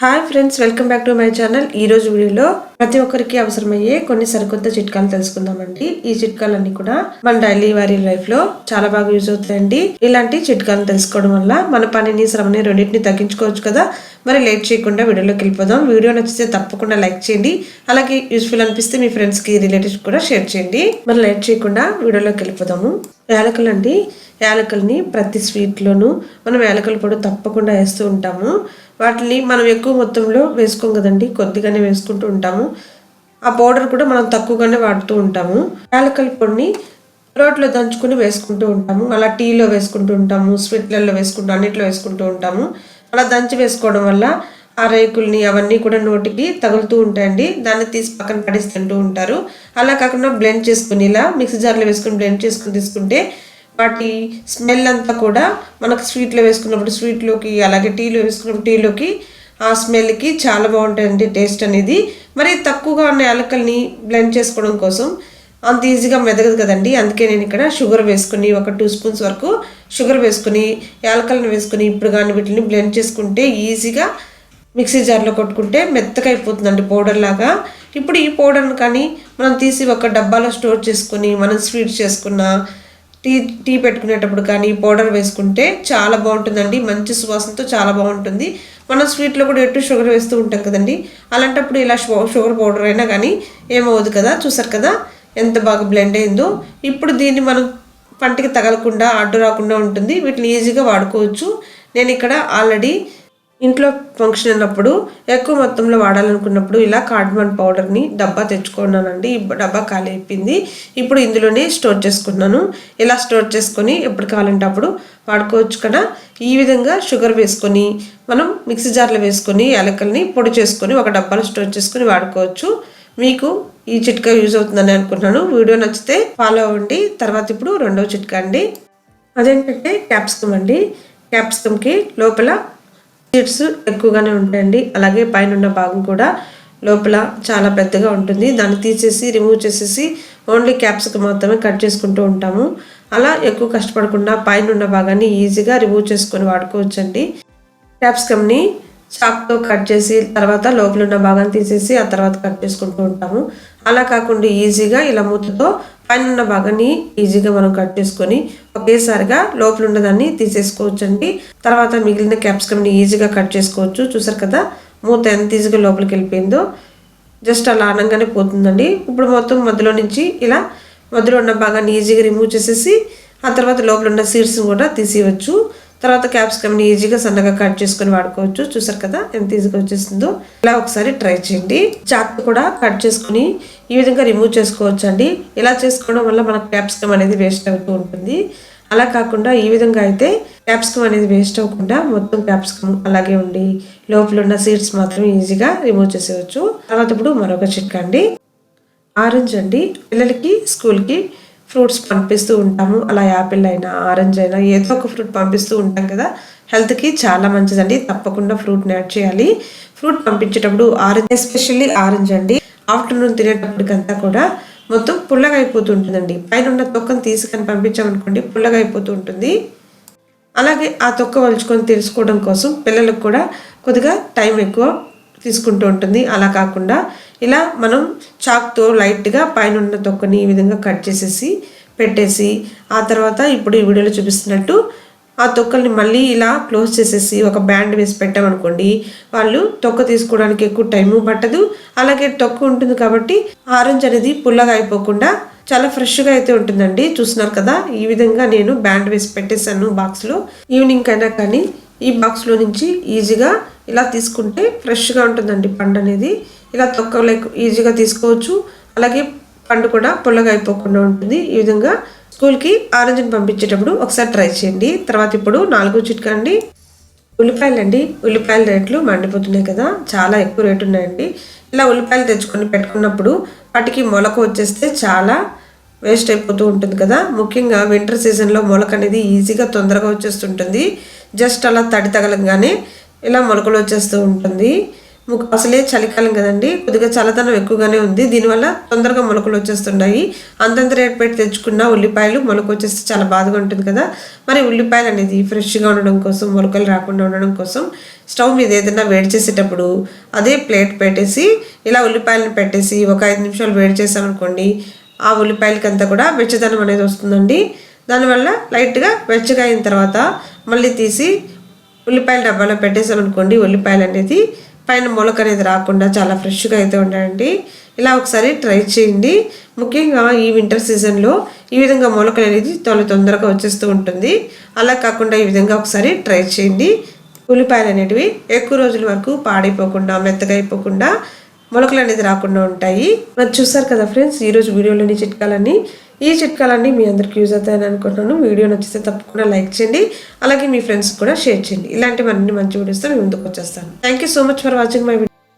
Hi friends, welcome back to my channel. ఈ రోజు వీడియోలో ప్రతి ఒక్కరికి అవసరమయ్యే కొన్ని సరికొత్త చిట్కాలు తెలుసుకుందామండి. ఈ చిట్కాలన్నీ కూడా మన డైలీ వారీ లైఫ్ లో చాలా బాగా యూజ్ అవుతాయండి. ఇలాంటి చిట్కాలను తెలుసుకోవడం వల్ల మన పనిని శ్రమని రెండింటిని తగ్గించుకోవచ్చు కదా. మరి లేట్ చేయకుండా వీడియోలోకి వెళ్ళిపోదాం. వీడియో నచ్చితే తప్పకుండా లైక్ చేయండి. అలాగే యూస్ఫుల్ అనిపిస్తే మీ ఫ్రెండ్స్ కి రిలేటివ్స్ కూడా షేర్ చేయండి. మరి లేట్ చేయకుండా వీడియోలోకి వెళ్ళిపోదాము. యాలకులు అండి. యాలకుల్ని ప్రతి స్వీట్లోనూ మనం యాలకుల పొడి తప్పకుండా వేస్తూ ఉంటాము. వాటిని మనం ఎక్కువ మొత్తంలో వేసుకోం కదండి, కొద్దిగానే వేసుకుంటూ ఉంటాము. ఆ పౌడర్ కూడా మనం తక్కువగానే వాడుతూ ఉంటాము. యాలకుల పొడిని రోట్లో దంచుకుని వేసుకుంటూ ఉంటాము. అలా టీలో వేసుకుంటూ ఉంటాము, స్వీట్లలో వేసుకుంటూ అన్నిట్లో వేసుకుంటూ ఉంటాము. అలా దంచి వేసుకోవడం వల్ల ఆ రేకుల్ని అవన్నీ కూడా నోటికి తగులుతూ ఉంటాయండి. దాన్ని తీసి పక్కన పడిస్తుంటూ ఉంటారు. అలా కాకుండా బ్లెండ్ చేసుకుని ఇలా మిక్సీ జార్లో వేసుకుని బ్లెండ్ చేసుకుని తీసుకుంటే వాటి స్మెల్ అంతా కూడా మనకు స్వీట్లో వేసుకున్నప్పుడు స్వీట్లోకి, అలాగే టీలో వేసుకున్నప్పుడు టీలోకి ఆ స్మెల్కి చాలా బాగుంటుందండి టేస్ట్ అనేది. మరి తక్కువగా ఉన్న యాలకల్ని బ్లెండ్ చేసుకోవడం కోసం అంత ఈజీగా మెదగదు కదండి. అందుకే నేను ఇక్కడ షుగర్ వేసుకుని ఒక 2 స్పూన్స్ వరకు షుగర్ వేసుకుని యాలకల్ని వేసుకుని ఇప్పుడు కానీ వీటిని బ్లెండ్ చేసుకుంటే ఈజీగా మిక్సీ జార్లో కొట్టుకుంటే మెత్తగా అయిపోతుందండి పౌడర్ లాగా. ఇప్పుడు ఈ పౌడర్ని కానీ మనం తీసి ఒక డబ్బాలో స్టోర్ చేసుకుని మనం స్వీట్స్ చేసుకున్న టీ పెట్టుకునేటప్పుడు కానీ పౌడర్ వేసుకుంటే చాలా బాగుంటుందండి. మంచి సువాసనతో చాలా బాగుంటుంది. మనం స్వీట్లో కూడా ఎటు షుగర్ వేస్తూ ఉంటాం కదండి. అలాంటప్పుడు ఇలా షుగర్ పౌడర్ అయినా కానీ ఏమవుదు కదా. చూసారు కదా ఎంత బాగా బ్లెండ్ అయిందో. ఇప్పుడు దీన్ని మనం పంటికి తగలకుండా అడ్డు రాకుండా ఉంటుంది. వీటిని ఈజీగా వాడుకోవచ్చు. నేను ఇక్కడ ఆల్రెడీ ఇంట్లో ఫంక్షన్ ఉన్నప్పుడు ఎక్కువ మొత్తంలో వాడాలనుకున్నప్పుడు ఇలా కార్డమన్ పౌడర్ని డబ్బా తెచ్చుకున్నానండి. డబ్బా ఖాళీ అయిపోయింది. ఇప్పుడు ఇందులోనే స్టోర్ చేసుకున్నాను. ఇలా స్టోర్ చేసుకొని ఎప్పుడు కావాలంటే అప్పుడు వాడుకోవచ్చు కదా. ఈ విధంగా షుగర్ వేసుకొని మనం మిక్సీ జార్లో వేసుకొని యాలకల్ని పొడి చేసుకొని ఒక డబ్బాలో స్టోర్ చేసుకొని వాడుకోవచ్చు. మీకు ఈ చిట్కా యూజ్ అవుతుందని అనుకుంటున్నాను. వీడియో నచ్చితే ఫాలో అవ్వండి. తర్వాత ఇప్పుడు రెండవ చిట్కా అండి. అదేంటంటే క్యాప్సికమ్ అండి. క్యాప్సికమ్కి లోపల సీడ్స్ ఎక్కువగానే ఉంటాయండి. అలాగే పైన ఉన్న భాగం కూడా లోపల చాలా పెద్దగా ఉంటుంది. దాన్ని తీసేసి రిమూవ్ చేసేసి ఓన్లీ క్యాప్సికమ్ మాత్రమే కట్ చేసుకుంటూ ఉంటాము. అలా ఎక్కువ కష్టపడకుండా పైన ఉన్న భాగాన్ని ఈజీగా రిమూవ్ చేసుకొని వాడుకోవచ్చండి. క్యాప్సికమ్ని చాక్తో కట్ చేసి తర్వాత లోపల ఉన్న భాగాన్ని తీసేసి ఆ తర్వాత కట్ చేసుకుంటూ ఉంటాము. అలా కాకుండా ఈజీగా ఇలా మూతతో పైన ఉన్న భాగాన్ని ఈజీగా మనం కట్ చేసుకొని ఒకేసారిగా లోపల ఉన్నదాన్ని తీసేసుకోవచ్చండి. తర్వాత మిగిలిన క్యాప్సికమ్ని ఈజీగా కట్ చేసుకోవచ్చు. చూసారు కదా మూత ఎంత ఈజీగా లోపలికి వెళ్ళిపోయిందో. జస్ట్ అలా అనగానే పోతుందండి. ఇప్పుడు మొత్తం మధ్యలో నుంచి ఇలా మధ్యలో ఉన్న భాగాన్ని ఈజీగా రిమూవ్ చేసేసి ఆ తర్వాత లోపల ఉన్న సీడ్స్ని కూడా తీసేయవచ్చు. తర్వాత క్యాప్సికమ్ని ఈజీగా సన్నగా కట్ చేసుకొని వాడుకోవచ్చు. చూసారు కదా ఎంత ఈజీగా వచ్చేస్తుందో. ఇలా ఒకసారి ట్రై చేయండి. చాక్ కూడా కట్ చేసుకొని ఈ విధంగా రిమూవ్ చేసుకోవచ్చు అండి. ఇలా చేసుకోవడం వల్ల మనకు క్యాప్సికమ్ అనేది వేస్ట్ అవుతూ ఉంటుంది. అలా కాకుండా ఈ విధంగా అయితే క్యాప్సికమ్ అనేది వేస్ట్ అవ్వకుండా మొత్తం క్యాప్సికమ్ అలాగే ఉండి లోపల ఉన్న సీడ్స్ మాత్రం ఈజీగా రిమూవ్ చేసేయచ్చు. తర్వాత ఇప్పుడు మరొక చిట్కా అండి. ఆరెంజ్ అండి. పిల్లలకి స్కూల్కి ఫ్రూట్స్ పంపిస్తూ ఉంటాము. అలా యాపిల్ అయినా ఆరెంజ్ అయినా ఏదో ఒక ఫ్రూట్ పంపిస్తూ ఉంటాం కదా. హెల్త్కి చాలా మంచిదండి. తప్పకుండా ఫ్రూట్ని యాడ్ చేయాలి. ఫ్రూట్ పంపించేటప్పుడు ఆరెంజ్, ఎస్పెషల్లీ ఆరెంజ్ అండి, ఆఫ్టర్నూన్ తినేటప్పటికంతా కూడా మొత్తం పుల్లగా అయిపోతూ ఉంటుందండి. పైన ఉన్న తొక్కను తీసుకొని పంపించామనుకోండి పుల్లగా అయిపోతూ ఉంటుంది. అలాగే ఆ తొక్క వలుచుకొని తెలుసుకోవడం కోసం పిల్లలకు కూడా కొద్దిగా టైం ఎక్కువ తీసుకుంటూ ఉంటుంది. అలా కాకుండా ఇలా మనం చాక్తో లైట్గా పైన ఉన్న తొక్కని ఈ విధంగా కట్ చేసేసి పెట్టేసి ఆ తర్వాత ఇప్పుడు ఈ వీడియోలో చూపిస్తున్నట్టు ఆ తొక్కల్ని మళ్ళీ ఇలా క్లోజ్ చేసేసి ఒక బ్యాండ్ వేసి పెట్టామనుకోండి వాళ్ళు తొక్క తీసుకోవడానికి ఎక్కువ టైము పట్టదు. అలాగే తొక్క ఉంటుంది కాబట్టి ఆరెంజ్ అనేది పుల్లగా అయిపోకుండా చాలా ఫ్రెష్గా అయితే ఉంటుందండి. చూస్తున్నారు కదా ఈ విధంగా నేను బ్యాండ్ వేసి పెట్టేశాను బాక్స్లో. ఈవినింగ్ అయినా కానీ ఈ బాక్స్లో నుంచి ఈజీగా ఇలా తీసుకుంటే ఫ్రెష్గా ఉంటుందండి పండు అనేది. ఇలా తొక్క ఈజీగా తీసుకోవచ్చు. అలాగే పండు కూడా పుల్లగా అయిపోకుండా ఉంటుంది. ఈ విధంగా స్కూల్కి ఆరెంజ్ని పంపించేటప్పుడు ఒకసారి ట్రై చేయండి. తర్వాత ఇప్పుడు 4వ చిట్కా అండి. ఉల్లిపాయలు అండి. ఉల్లిపాయల రేట్లు మండిపోతున్నాయి కదా, చాలా ఎక్కువ రేటు ఉన్నాయండి. ఇలా ఉల్లిపాయలు తెచ్చుకొని పెట్టుకున్నప్పుడు వాటికి మొలక వచ్చేస్తే చాలా వేస్ట్ అయిపోతూ ఉంటుంది కదా. ముఖ్యంగా వింటర్ సీజన్లో మొలక అనేది ఈజీగా తొందరగా వచ్చేస్తుంటుంది. జస్ట్ అలా తడి తగలంగానే ఇలా మొలకలు వచ్చేస్తూ ఉంటుంది. అసలే చలికాలం కదండి, కొద్దిగా చల్లదనం ఎక్కువగానే ఉంది. దీనివల్ల తొందరగా మొలకలు వచ్చేస్తున్నాయి. అంతంత రేట్ పెట్టి తెచ్చుకున్న ఉల్లిపాయలు మొలక వచ్చేస్తే చాలా బాధగా ఉంటుంది కదా. మరి ఉల్లిపాయలు అనేది ఫ్రెష్గా ఉండడం కోసం, మొలకలు రాకుండా ఉండడం కోసం స్టవ్ మీద ఏదైనా వేడి చేసేటప్పుడు అదే ప్లేట్ పెట్టేసి ఇలా ఉల్లిపాయలను పెట్టేసి ఒక 5 నిమిషాలు వేడి చేసామనుకోండి, ఆ ఉల్లిపాయలకంతా కూడా వెచ్చదనం అనేది వస్తుందండి. దానివల్ల లైట్గా వెచ్చగా అయిన తర్వాత మళ్ళీ తీసి ఉల్లిపాయల డబ్బాలో పెట్టేసామనుకోండి, ఉల్లిపాయలు అనేది పైన మొలక అనేది రాకుండా చాలా ఫ్రెష్గా అయితే ఉండండి. ఇలా ఒకసారి ట్రై చేయండి. ముఖ్యంగా ఈ వింటర్ సీజన్లో ఈ విధంగా మొలకలు అనేది తొందరగా వచ్చేస్తూ ఉంటుంది. అలా కాకుండా ఈ విధంగా ఒకసారి ట్రై చేయండి. ఉల్లిపాయలు అనేటివి ఎక్కువ రోజుల వరకు పాడైపోకుండా, మెత్తగా అయిపోకుండా, మొలకలు అనేది రాకుండా ఉంటాయి. మరి చూసారు కదా ఫ్రెండ్స్, ఈరోజు వీడియోలోని చిట్కాలన్నీ. ఈ చిట్కాలన్నీ మీ అందరికి యూజ్ అవుతాయని అనుకుంటున్నాను. వీడియో నచ్చితే తప్పకుండా లైక్ చేయండి, అలాగే మీ ఫ్రెండ్స్ కూడా షేర్ చేయండి. ఇలాంటి మరిన్ని మంచి వీడియోస్తో మీ ముందుకు వచ్చేస్తాను. Thank you so much for watching my video.